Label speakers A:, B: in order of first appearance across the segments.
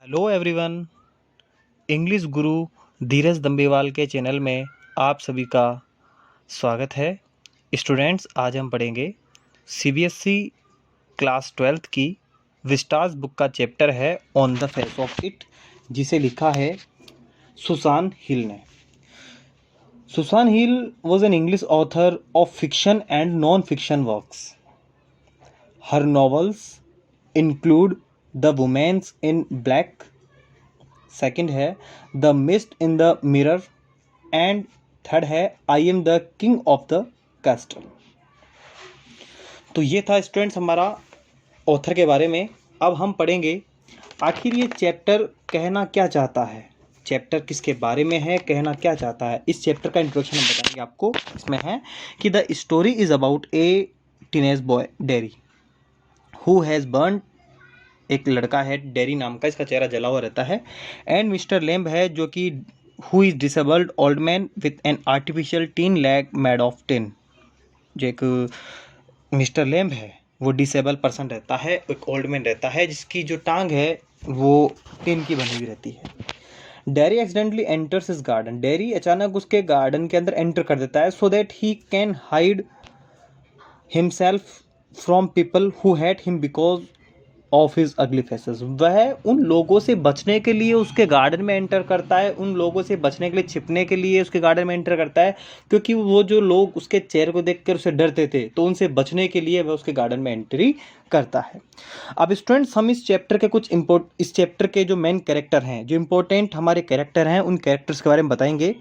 A: Hello everyone. English गुरु धीरज दम्बेवाल के channel में आप सभी का स्वागत है। स्टूडेंट्स, आज हम पढ़ेंगे सीबीएसई क्लास 12th की विस्टास बुक का चैप्टर है on the face of it, जिसे लिखा है सुसान हिल ने। Susan Hill was an English author of fiction and non fiction works. Her novels include the women's in black, second है the mist in the mirror, and third है I am the king of the castle. तो ये था students हमारा author के बारे में। अब हम पढ़ेंगे आखिर ये चैप्टर कहना क्या चाहता है, चैप्टर किसके बारे में है, कहना क्या चाहता है। इस चैप्टर का इंट्रोडक्शन हम बताएंगे आपको। इसमें है कि the story is about A teenage boy dairy who has burn. एक लड़का है डेरी नाम का, इसका चेहरा जला हुआ रहता है। एंड मिस्टर लेम्ब है जो कि who is disabled old man with an artificial tin leg made of tin. जो एक मिस्टर लेम्ब है वो डिसेबल पर्सन रहता है, एक ओल्ड मैन रहता है जिसकी जो टांग है वो टिन की बनी हुई रहती है। Dairy accidentally enters his garden. Dairy अचानक उसके गार्डन के अंदर एंटर कर देता है so that he can hide himself from people who hate him because of his अगली फेसेस। वह उन लोगों से बचने के लिए उसके गार्डन में एंटर करता है, उन लोगों से बचने के लिए, छिपने के लिए उसके गार्डन में एंटर करता है, क्योंकि वो जो लोग उसके चेहरे को देखकर उसे डरते थे, तो उनसे बचने के लिए वह उसके गार्डन में एंट्री करता है। अब स्टूडेंट्स, हम इस चैप्टर के इस चैप्टर के जो मेन कैरेक्टर हैं, जो इंपॉर्टेंट हमारे कैरेक्टर हैं, उन कैरेक्टर्स के बारे में बताएंगे।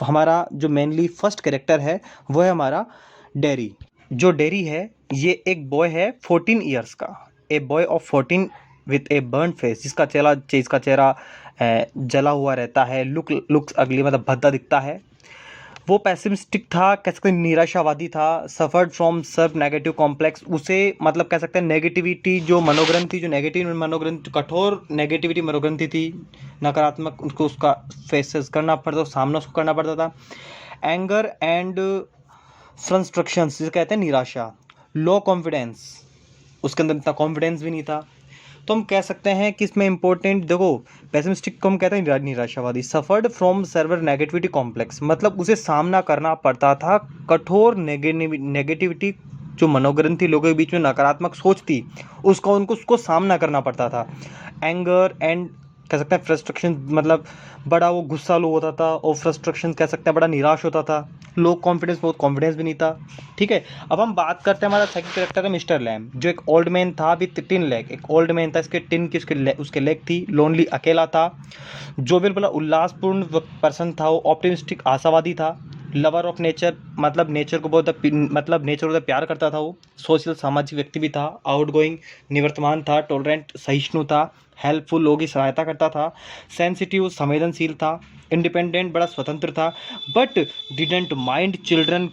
A: हमारा जो मेनली फर्स्ट कैरेक्टर है वो है हमारा डेरी। जो डेरी है ये एक बॉय है 14 ईयर्स का, a boy of 14 with a burn face, जिसका चेहरा जला हुआ रहता है, लुक्स अगली मतलब भद्दा दिखता है। वो पैसिमिस्टिक था, कह सकते हैं निराशावादी था। Suffered from severe negative complex, उसे मतलब कह सकते हैं नेगेटिविटी जो मनोग्रंथि, जो नेगेटिव मनोग्रंथि, कठोर नेगेटिविटी मनोग्रंथि थी, नकारात्मक, उसको उसका फेसेस करना पड़ता, सामना उसको करना पड़ता था। एंगर एंड फ्रस्ट्रेशंस, जिसे कहते हैं निराशा। लो कॉन्फिडेंस, उसके अंदर इतना कॉन्फिडेंस भी नहीं था। तो हम कह सकते हैं कि इसमें इंपॉर्टेंट देखो, पेसिमिस्टिक को हम कहते हैं निराशावादी। Suffered from server negativity complex, मतलब उसे सामना करना पड़ता था कठोर नेगेटिविटी, जो मनोग्रंथि लोगों के बीच में नकारात्मक सोच थी, उसको सामना करना पड़ता था। एंगर एंड कह सकते हैं फ्रस्ट्रेशन, मतलब बड़ा वो गुस्सा लो होता था, और फ्रस्ट्रेशन कह सकते हैं बड़ा निराश होता था। लो कॉन्फिडेंस, बहुत कॉन्फिडेंस भी नहीं था। ठीक है, अब हम बात करते हैं, हमारा सेकंड कैरेक्टर है मिस्टर लैम, जो एक ओल्ड मैन था विथ टिन लेग। एक ओल्ड मैन था, इसके टिन की उसके लेग थी, लोनली अकेला था। जो बिल्कुल उल्लासपूर्ण पर्सन था, वो ऑप्टिमिस्टिक आशावादी था। लवर ऑफ नेचर, मतलब नेचर को बहुत प्यार करता था वो। सोशल सामाजिक व्यक्ति भी था। आउटगोइंग निवर्तमान था। टॉलरेंट सहिष्णु था। हेल्पफुल, लोगों की सहायता करता था। सेंसिटिव संवेदनशील था। इंडिपेंडेंट, बड़ा स्वतंत्र था। But didn't mind children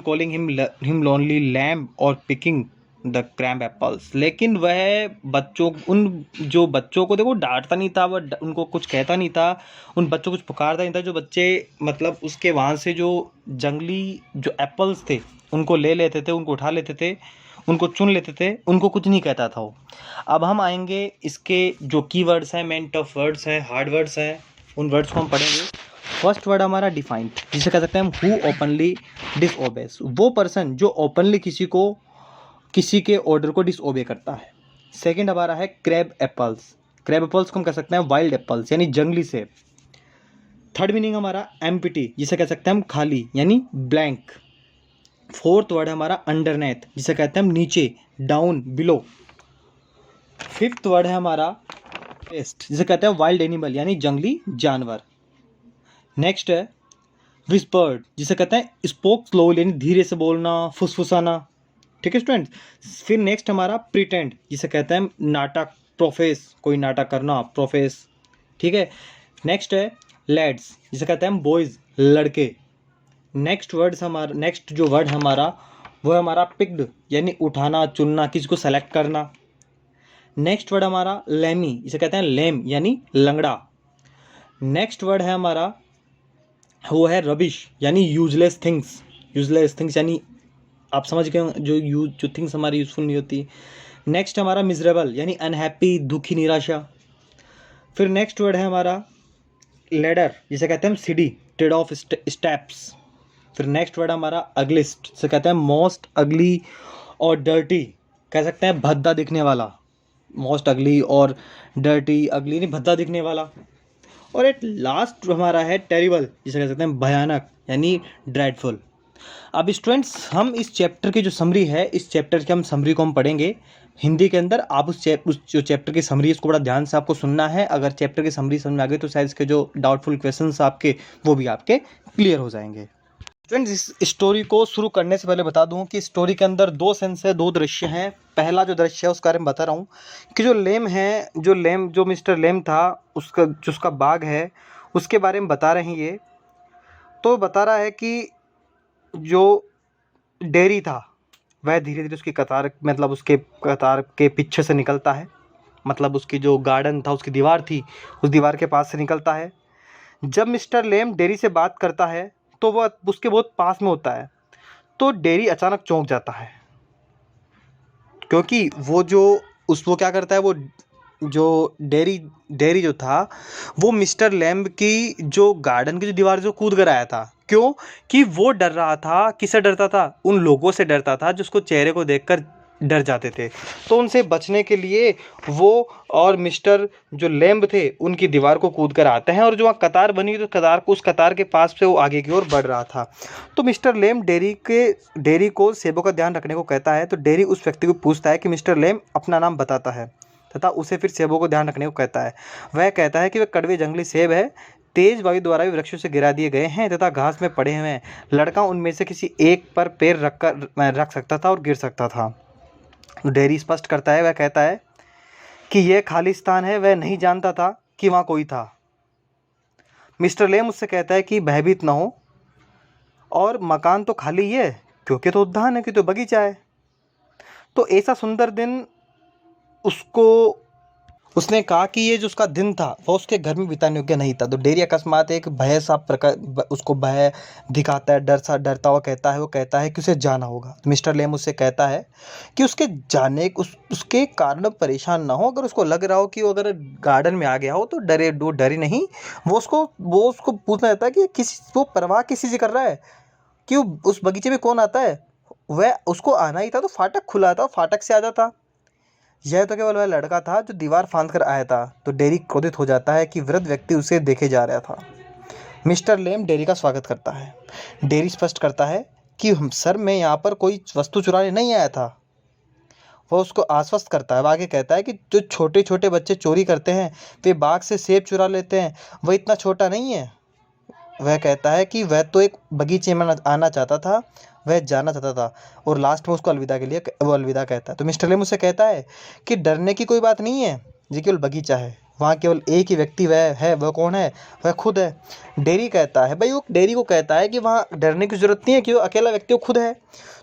A: calling him lonely lamb और पिकिंग द क्रैम्ब एप्पल्स। लेकिन वह बच्चों को देखो डांटता नहीं था, वह उनको कुछ कहता नहीं था, उन बच्चों को कुछ पुकारता नहीं था। जो बच्चे मतलब उसके वहाँ से जो जंगली जो एप्पल्स थे उनको ले लेते थे, उनको उठा लेते थे, उनको चुन लेते थे, उनको कुछ नहीं कहता था वो। अब हम आएंगे इसके जो कीवर्ड्स हैं, मेन टफ वर्ड्स हैं, हार्ड वर्ड्स हैं, उन वर्ड्स को हम पढ़ेंगे। फर्स्ट वर्ड हमारा डिफाइंड, जिसे कह सकते हैं हम हु ओपनली डिसओबेस, वो पर्सन जो ओपनली किसी के ऑर्डर को डिसओबे करता है। सेकंड हमारा है क्रैब एप्पल्स। क्रैब एप्पल्स को हम कह सकते हैं वाइल्ड एप्पल्स, यानी जंगली सेब। थर्ड मीनिंग हमारा एम्प्टी, जिसे कह सकते हैं हम खाली, यानी ब्लैंक। फोर्थ वर्ड है हमारा अंडरनेथ, जिसे कहते हैं हम नीचे, डाउन, बिलो। फिफ्थ वर्ड है हमारा पेस्ट, जिसे कहते हैं वाइल्ड एनिमल, यानी जंगली जानवर। नेक्स्ट है विस्पर्ड, जिसे कहते हैं स्पोक स्लो, यानी धीरे से बोलना, फुसफुसाना। ठीक है स्टूडेंट्स। फिर नेक्स्ट हमारा प्रिटेंड, जिसे कहते हैं नाटक, प्रोफेस, कोई नाटक करना, प्रोफेस। ठीक है। नेक्स्ट है लैड्स, जिसे कहते हैं हम बॉयज, लड़के। नेक्स्ट जो वर्ड हमारा वो है हमारा पिक्ड, यानी उठाना, चुनना, किसी को सेलेक्ट करना। नेक्स्ट वर्ड हमारा लेमी, जिसे कहते हैं लेम, यानी लंगड़ा। नेक्स्ट वर्ड है हमारा वो है रबिश, यानी यूजलेस थिंग्स। यानी आप समझ गए जो थिंग्स हमारी यूजफुल नहीं होती। नेक्स्ट हमारा मिजरेबल यानी अनहैप्पी, दुखी, निराशा। फिर नेक्स्ट वर्ड है हमारा लेडर, जिसे कहते हैं हम सीढ़ी, टेड ऑफ स्टेप्स। फिर नेक्स्ट वर्ड हमारा अगलिस्ट, जिसे कहते हैं मोस्ट अगली और डर्टी, कह सकते हैं भद्दा दिखने वाला। मोस्ट अगली और डर्टी, अगली नहीं, भद्दा दिखने वाला। और एक लास्ट हमारा है टेरिबल, जिसे कह सकते हैं भयानक यानी ड्रेडफुल। अब स्टूडेंट्स, हम इस चैप्टर की जो समरी है, इस चैप्टर की समरी को हम पढ़ेंगे हिंदी के अंदर। आप उस जो चैप्टर की समरी है उसको बड़ा ध्यान से आपको सुनना है। अगर चैप्टर की समरी समझ में आ गई तो शायद इसके जो डाउटफुल क्वेश्चंस आपके वो भी आपके क्लियर हो जाएंगे। फ्रेंड्स, इस स्टोरी को शुरू करने से पहले बता दूं कि स्टोरी के अंदर दो सेंस है, दो दृश्य हैं। पहला जो दृश्य है उसके बारे में बता रहा हूँ कि जो मिस्टर लेम था, उसका बाग है, उसके बारे में बता रहे हैं ये। तो बता रहा है कि जो डेयरी था वह धीरे धीरे उसकी कतार, मतलब उसके कतार के पीछे से निकलता है। मतलब उसकी जो गार्डन था, उसकी दीवार थी, उस दीवार के पास से निकलता है। जब मिस्टर लेम डेयरी से बात करता है तो वह उसके बहुत पास में होता है। तो डेयरी अचानक चौंक जाता है, क्योंकि वो क्या करता है, वो जो डेयरी जो था वो मिस्टर लैम्ब की जो गार्डन की जो दीवार जो कूद कर आया था। क्यों? कि वो डर रहा था। किससे डरता था? उन लोगों से डरता था जो उसको चेहरे को देखकर डर जाते थे। तो उनसे बचने के लिए वो और मिस्टर जो लैम्ब थे उनकी दीवार को कूद कर आते हैं, और जो वहाँ कतार बनी तो उस कतार के पास से वो आगे की ओर बढ़ रहा था। तो मिस्टर लैम्ब डेयरी को सेबों का ध्यान रखने को कहता है। तो डेयरी उस व्यक्ति को पूछता है कि मिस्टर लैम्ब अपना नाम बताता है तथा उसे फिर सेबों को ध्यान रखने को कहता है। वह कहता है कि वह कड़वे जंगली सेब है, तेज वायु द्वारा भी वृक्षों से गिरा दिए गए हैं तथा घास में पड़े हुए हैं। लड़का उनमें से किसी एक पर पैर रख सकता था और गिर सकता था। डेयरी स्पष्ट करता है, वह कहता है कि यह खालिस्तान है। वह नहीं जानता था कि वहाँ कोई था। मिस्टर लेम उससे कहता है कि भयभीत न हो, और मकान तो खाली ही है क्योंकि तो उद्यान है, कि तो बगीचा है। तो ऐसा सुंदर दिन उसने कहा कि ये जो उसका दिन था वो उसके घर में बिताने योग्य नहीं था। तो डेयरी अकस्मात एक उसको भय दिखाता है, डरता हुआ कहता है, वो कहता है कि उसे जाना होगा। तो मिस्टर लेम उससे कहता है कि उसके कारण परेशान ना हो। अगर उसको लग रहा हो कि वो अगर गार्डन में आ गया हो तो डरे नहीं। वो उसको पूछना चाहता है कि वो परवाह किसी से कर रहा है कि उस बगीचे में कौन आता है। वह उसको आना ही था तो फाटक खुला था, फाटक से आ जाता। यह तो केवल वह लड़का था जो दीवार फांद कर आया था। तो डेयरी क्रोधित हो जाता है कि वृद्ध व्यक्ति उसे देखे जा रहा था। मिस्टर लेम डेयरी का स्वागत करता है। डेयरी स्पष्ट करता है कि सर, मैं यहाँ पर कोई वस्तु चुराने नहीं आया था। वह उसको आश्वस्त करता है। वह आगे कहता है कि जो छोटे छोटे बच्चे चोरी करते हैं, वे बाग से सेब चुरा लेते हैं, वह इतना छोटा नहीं है। वह कहता है कि वह तो एक बगीचे में आना चाहता था, वह जाना चाहता था। और लास्ट में उसको अलविदा कहता है। तो मिस्टर लेम उसे कहता है कि डरने की कोई बात नहीं है, ये केवल बगीचा है। वहाँ केवल एक ही व्यक्ति वह कौन है? वह खुद है। डेयरी कहता है, भाई वो डेयरी को कहता है कि वहाँ डरने की ज़रूरत नहीं है, कि वो अकेला व्यक्ति वो खुद है।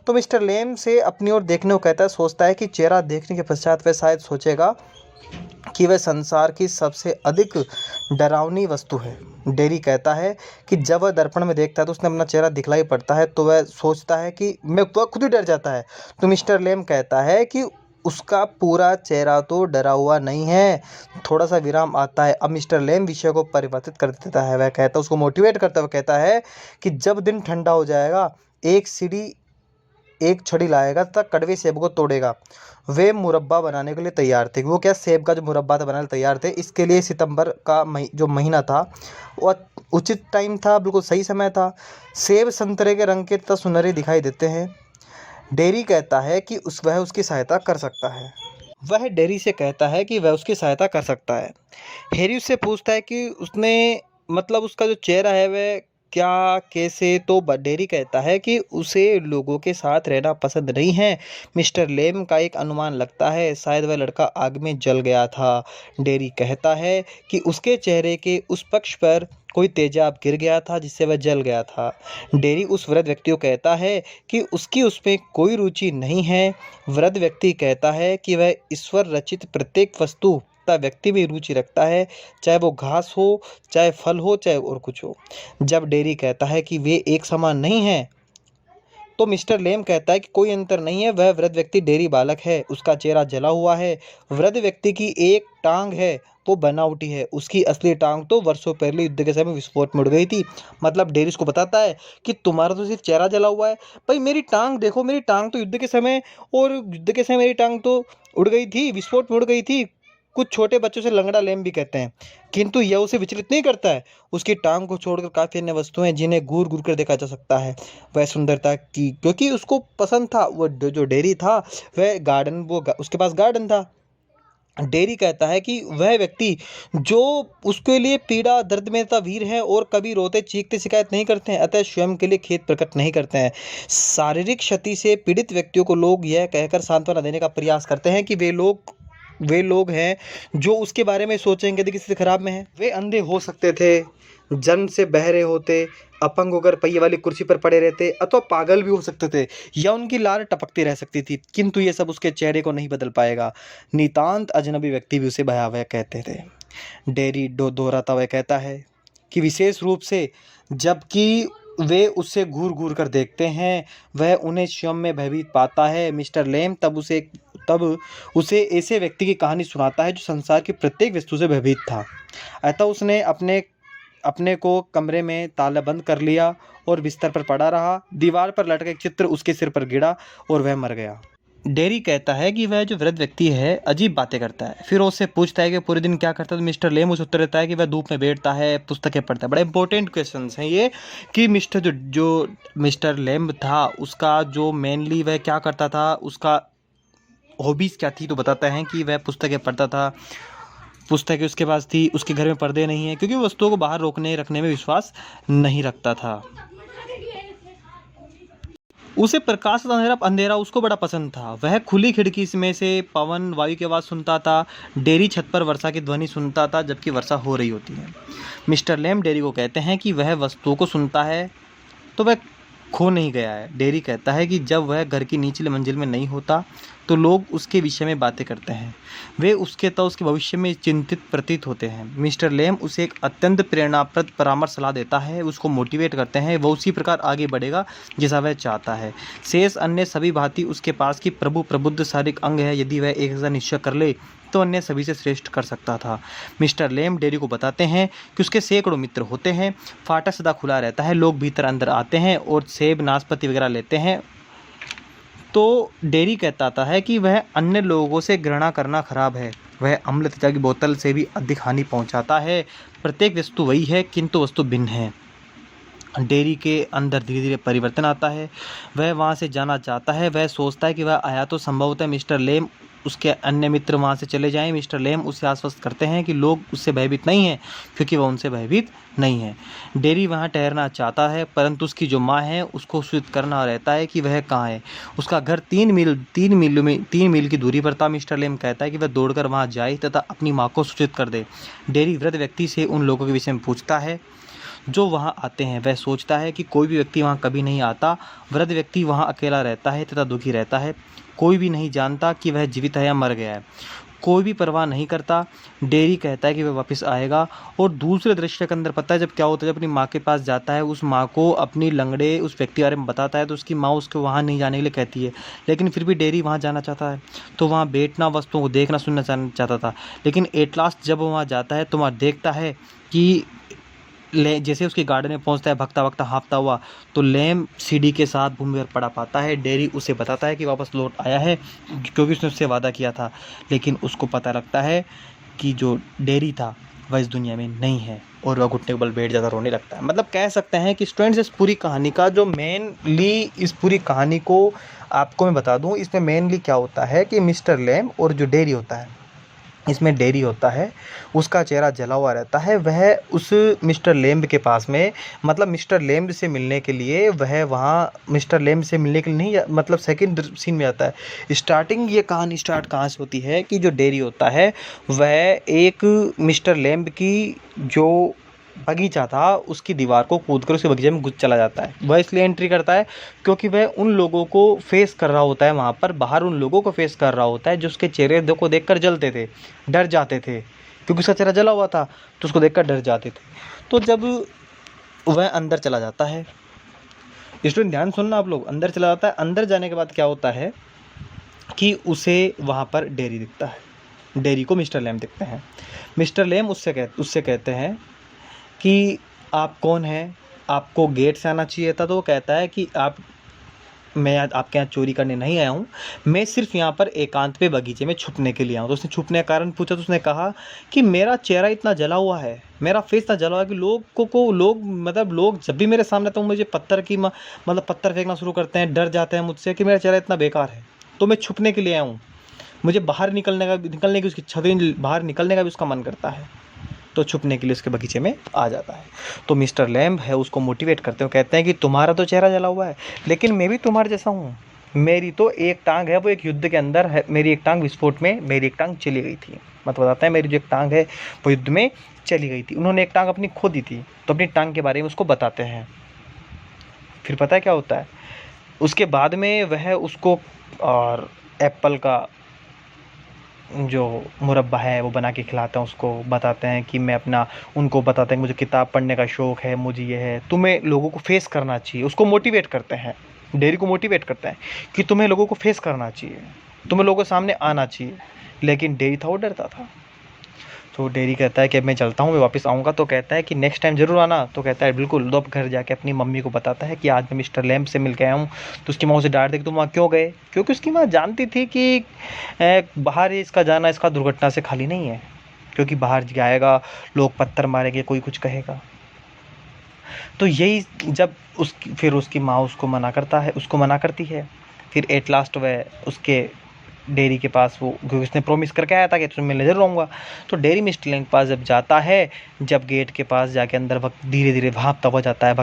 A: तो मिस्टर लेम से अपनी ओर देखने को कहता है। सोचता है कि चेहरा देखने के पश्चात वह शायद सोचेगा कि वह संसार की सबसे अधिक डरावनी वस्तु है। डेयरी कहता है कि जब वह दर्पण में देखता है तो उसने अपना चेहरा दिखलाई पड़ता है, तो वह सोचता है कि वह खुद ही डर जाता है। तो मिस्टर लेम कहता है कि उसका पूरा चेहरा तो डरा हुआ नहीं है। थोड़ा सा विराम आता है। अब मिस्टर लेम विषय को परिवर्तित कर देता है। वह कहता है, उसको मोटिवेट करता हुआ कहता है कि जब दिन ठंडा हो जाएगा, एक छड़ी लाएगा तथा कड़वे सेब को तोड़ेगा। वे मुरब्बा बनाने के लिए तैयार थे। वो क्या, सेब का जो मुरब्बा था बनाने के लिए तैयार थे। इसके लिए सितंबर का जो महीना था वो उचित टाइम था, बिल्कुल सही समय था। सेब संतरे के रंग के तथा सुनहरे दिखाई देते हैं। डेयरी कहता है कि वह उसकी सहायता कर सकता है। वह डेयरी से कहता है कि वह उसकी सहायता कर सकता है। हैरी उससे पूछता है कि उसका जो चेहरा है वह क्या, कैसे। तो डेयरी कहता है कि उसे लोगों के साथ रहना पसंद नहीं है। मिस्टर लेम का एक अनुमान लगता है, शायद वह लड़का आग में जल गया था। डेयरी कहता है कि उसके चेहरे के उस पक्ष पर कोई तेजाब गिर गया था जिससे वह जल गया था। डेयरी उस वृद्ध व्यक्ति को कहता है कि उसकी उसमें कोई रुचि नहीं है। वृद्ध व्यक्ति कहता है कि वह ईश्वर रचित प्रत्येक वस्तु व्यक्ति में रुचि रखता है, चाहे वो घास हो, चाहे फल हो, चाहे और कुछ हो। जब डेयरी कहता है कि वे एक समान नहीं हैं, तो मिस्टर लेम कहता है कि कोई अंतर नहीं है, वह वृद्ध व्यक्ति डेयरी बालक है, उसका चेहरा जला हुआ है। वृद्ध व्यक्ति की एक टांग है वो बनावटी है, उसकी असली टांग तो वर्षों पहले युद्ध के समय विस्फोट में उड़ गई थी। मतलब डेरिस को बताता है कि तुम्हारा तो सिर्फ चेहरा जला हुआ है, भाई मेरी टांग देखो, मेरी टांग तो युद्ध के समय, और युद्ध के समय मेरी टांग तो उड़ गई थी, विस्फोट में उड़ गई थी। कुछ छोटे बच्चों से लंगड़ा लेम भी कहते हैं, किंतु यह उसे विचलित नहीं करता है। उसकी टांग को छोड़कर काफी अन्य वस्तुएं जिन्हें घूर घूर कर देखा जा सकता है। वह सुंदरता की, क्योंकि उसको पसंद था, वो जो डेयरी था वह गार्डन, उसके पास गार्डन था। डेरी कहता है कि वह व्यक्ति जो उसके लिए पीड़ा दर्द में वीर है और कभी रोते चीखते शिकायत नहीं करते हैं, अतः स्वयं के लिए खेद प्रकट नहीं करते हैं। शारीरिक क्षति से पीड़ित व्यक्तियों को लोग यह कहकर सांत्वना देने का प्रयास करते हैं कि वे लोग हैं जो उसके बारे में सोचेंगे यदि किसी से खराब में है। वे अंधे हो सकते थे, जन्म से बहरे होते, अपंग होकर पहिए वाली कुर्सी पर पड़े रहते, अथवा पागल भी हो सकते थे, या उनकी लार टपकती रह सकती थी, किंतु ये सब उसके चेहरे को नहीं बदल पाएगा। नितांत अजनबी व्यक्ति भी उसे भयावह कहते थे। डेरी दोहराता हुआ कहता है कि विशेष रूप से जबकि वे उससे घूर घूर कर देखते हैं, वह उन्हें स्वयं में भयभीत पाता है। मिस्टर लेम तब उसे ऐसे व्यक्ति की कहानी सुनाता है जो संसार की प्रत्येक वस्तु से भयभीत था। अतः उसने अपने को कमरे में तालाबंद कर लिया और बिस्तर पर पड़ा रहा। दीवार पर लटका एक चित्र उसके सिर पर गिरा और वह मर गया। डेरी कहता है कि वह जो वृद्ध व्यक्ति है अजीब बातें करता है। फिर उससे पूछता है कि पूरे दिन क्या करता है, तो मिस्टर लेम उसे उत्तर देता है कि वह धूप में बैठता है, पुस्तकें पढ़ता है। बड़े इंपॉर्टेंट क्वेश्चंस हैं ये, कि जो मिस्टर लेम था उसका जो मेनली वह क्या करता था, उसका हॉबीज़ क्या थी, तो बताता है कि वह पुस्तकें पढ़ता था। पुस्तकें उसके पास थी, उसके घर में पर्दे नहीं हैं क्योंकि वस्तुओं को बाहर रखने में विश्वास नहीं रखता था। उसे प्रकाश और अंधेरा उसको बड़ा पसंद था। वह खुली खिड़की में से पवन वायु की आवाज़ सुनता था। डेरी छत पर वर्षा की ध्वनि सुनता था जबकि वर्षा हो रही होती है। मिस्टर लेम डेरी को कहते हैं कि वह वस्तुओं को सुनता है तो वह खो नहीं गया है। डेरी कहता है कि जब वह घर की निचली मंजिल में नहीं होता तो लोग उसके विषय में बातें करते हैं, वे उसके भविष्य में चिंतित प्रतीत होते हैं। मिस्टर लेम उसे एक अत्यंत प्रेरणाप्रद परामर्श सलाह देता है, उसको मोटिवेट करते हैं, वह उसी प्रकार आगे बढ़ेगा जैसा वह चाहता है। शेष अन्य सभी भांति उसके पास की प्रबुद्ध शारीरिक अंग है, यदि वह एक ऐसा निश्चय कर ले तो अन्य सभी से श्रेष्ठ कर सकता था। मिस्टर लेम डेरी को बताते हैं कि उसके सैकड़ों मित्र होते हैं, फाटक सदा खुला रहता है, लोग भीतर अंदर आते हैं और सेब नाशपाती वगैरह लेते हैं। तो डेरी कहता है कि वह अन्य लोगों से घृणा करना खराब है, वह अम्ल तेजा की बोतल से भी अधिक हानि पहुंचाता है। प्रत्येक वस्तु वही है किंतु वस्तु भिन्न है। डेरी के अंदर धीरे धीरे परिवर्तन आता है, वह वहाँ से जाना चाहता है। वह सोचता है कि वह आया तो संभवतः मिस्टर लेम उसके अन्य मित्र वहाँ से चले जाएं। मिस्टर लेम उसे आश्वस्त करते हैं कि लोग उससे भयभीत नहीं हैं क्योंकि वह उनसे भयभीत नहीं है। डेरी वहाँ ठहरना चाहता है परंतु उसकी जो माँ है उसको सूचित करना रहता है कि वह कहाँ है। उसका घर 3 मील की दूरी पर था। मिस्टर लेम कहता है कि वह दौड़कर वहाँ जाए तथा अपनी माँ को सूचित कर दे। डेरी वृद्ध व्यक्ति से उन लोगों के विषय में पूछता है जो वहाँ आते हैं। वह सोचता है कि कोई भी व्यक्ति वहाँ कभी नहीं आता। वृद्ध व्यक्ति वहाँ अकेला रहता है तथा दुखी रहता है। कोई भी नहीं जानता कि वह जीवित है या मर गया है, कोई भी परवाह नहीं करता। डेरी कहता है कि वह वापस आएगा। और दूसरे दृश्य के अंदर पता है जब क्या होता है, जब अपनी माँ के पास जाता है, उस माँ को अपनी लंगड़े उस व्यक्ति के बारे में बताता है तो उसकी माँ उसको वहाँ नहीं जाने के लिए कहती है, लेकिन फिर भी डेरी वहाँ जाना चाहता है। तो वहाँ बैठना, वस्तुओं को देखना सुनना चाहता था, लेकिन एट लास्ट जब वहाँ जाता है तो वहाँ देखता है कि जैसे उसके गार्डन में पहुंचता है भगता भगता हाँफता हुआ, तो लेम सीढ़ी के साथ भूमि पर पड़ा पाता है। डेरी उसे बताता है कि वापस लौट आया है क्योंकि उसने उससे वादा किया था, लेकिन उसको पता लगता है कि जो डेरी था वह इस दुनिया में नहीं है और वह घुटने के बल बैठ जाता, रोने लगता है। मतलब कह सकते हैं कि स्टूडेंट्स इस पूरी कहानी का जो मेनली, इस पूरी कहानी को आपको मैं बता दूँ, इसमें मेनली क्या होता है कि मिस्टर लेम और जो डेरी होता है, इसमें डेरी होता है, उसका चेहरा जला हुआ रहता है। वह उस मिस्टर लेम्ब के पास में, मतलब मिस्टर लेम्ब से मिलने के लिए वह वहाँ मिस्टर लेम्ब से मिलने के लिए नहीं, मतलब सेकंड सीन में आता है। स्टार्टिंग ये कहानी स्टार्ट कहाँ से होती है कि जो डेरी होता है वह एक मिस्टर लेम्ब की जो बगीचा था उसकी दीवार को कूदकर उसके बगीचे में घुस चला जाता है। वह इसलिए एंट्री करता है क्योंकि वह उन लोगों को फेस कर रहा होता है, वहाँ पर बाहर उन लोगों को फेस कर रहा होता है जो उसके चेहरे को देखकर जलते थे, डर जाते थे, क्योंकि उसका चेहरा जला हुआ था तो उसको देखकर डर जाते थे। तो जब वह अंदर चला जाता है स्टूडेंट ध्यान सुनना आप लोग। अंदर चला जाता है, अंदर जाने के बाद क्या होता है कि उसे वहाँ पर डेरी दिखता है। डेरी को मिस्टर लैम दिखते हैं। मिस्टर लैम उससे कहते हैं कि आप कौन हैं, आपको गेट से आना चाहिए था। तो वो कहता है कि मैं आपके यहाँ चोरी करने नहीं आया हूँ, मैं सिर्फ यहाँ पर एकांत पे बगीचे में छुपने के लिए आया हूँ। तो उसने छुपने का कारण पूछा तो उसने कहा कि मेरा चेहरा इतना जला हुआ है, मेरा फेस इतना जला हुआ है कि लोग जब भी मेरे सामने तो मुझे पत्थर फेंकना शुरू करते हैं, डर जाते हैं मुझसे कि मेरा चेहरा इतना बेकार है। तो मैं छुपने के लिए आया हूँ, मुझे बाहर निकलने की उसकी छवि, बाहर निकलने का भी उसका मन करता है। तो छुपने के लिए उसके बगीचे में आ जाता है। तो मिस्टर लैम्ब है उसको मोटिवेट करते हैं, कहते हैं कि तुम्हारा तो चेहरा जला हुआ है, लेकिन मैं भी तुम्हारे जैसा हूँ। मेरी तो एक टांग है, वो एक युद्ध के अंदर है, मेरी एक टांग विस्फोट में मेरी एक टांग चली गई थी। मतलब बताता है मेरी जो एक टांग है वो युद्ध में चली गई थी, उन्होंने एक टांग अपनी खो दी थी। तो अपनी टांग के बारे में उसको बताते हैं। फिर पता है क्या होता है, उसके बाद में वह उसको और एप्पल का जो मुरब्बा है वो बना के खिलाते हैं, उसको बताते हैं कि उनको बताते हैं कि मुझे किताब पढ़ने का शौक़ है, मुझे ये है, तुम्हें लोगों को फेस करना चाहिए। उसको मोटिवेट करते हैं, डेरी को मोटिवेट करते हैं कि तुम्हें लोगों को फेस करना चाहिए, तुम्हें लोगों के सामने आना चाहिए। लेकिन डेरी था वो डरता था। तो डेरी कहता है कि अब मैं चलता हूँ, मैं वापस आऊँगा। तो कहता है कि नेक्स्ट टाइम ज़रूर आना। तो कहता है बिल्कुल। तो अब घर जाके अपनी मम्मी को बताता है कि आज मैं मिस्टर लैम्ब से मिल के आया हूँ। तो उसकी माँ उसे डांट देगी, तुम वहाँ क्यों गए? क्योंकि उसकी माँ जानती थी कि बाहर इसका जाना इसका दुर्घटना से खाली नहीं है, क्योंकि बाहर जाएगा लोग पत्थर मारेंगे, कोई कुछ कहेगा। तो यही जब उसकी माँ उसको मना करती है। फिर एट लास्ट वह उसके डेरी के पास, वो क्योंकि उसने प्रॉमिस करके आया था कि तुम मिलने ज़रूर आऊँगा। तो डेरी मिस्टर लैम्ब के पास जब जाता है, जब गेट के पास जाके अंदर धीरे धीरे भागता हुआ जाता है,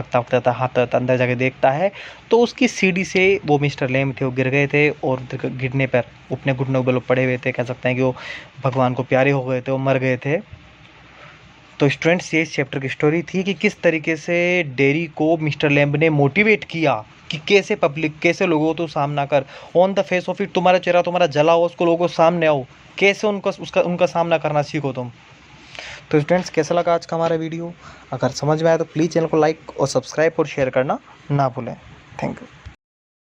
A: हाथ अंदर जाके देखता है, तो उसकी सीढ़ी से वो मिस्टर लैम्ब थे वो गिर गए थे, और गिरने पर अपने घुटनों पर पड़े हुए थे। कह सकते हैं कि वो भगवान को प्यारे हो गए थे, वो मर गए थे। तो स्टूडेंट्स ये इस चैप्टर की स्टोरी थी कि किस तरीके से डेरी को मिस्टर लैम्ब ने मोटिवेट किया कि कैसे लोगों को तो सामना कर, on the face of it, तुम्हारा चेहरा तुम्हारा जला हो, उसको लोगों सामने आओ, कैसे उनका सामना करना सीखो तुम। तो स्टूडेंट्स कैसा लगा आज का हमारा वीडियो? अगर समझ में आया तो प्लीज़ चैनल को लाइक और सब्सक्राइब और शेयर करना ना भूलें। Thank you.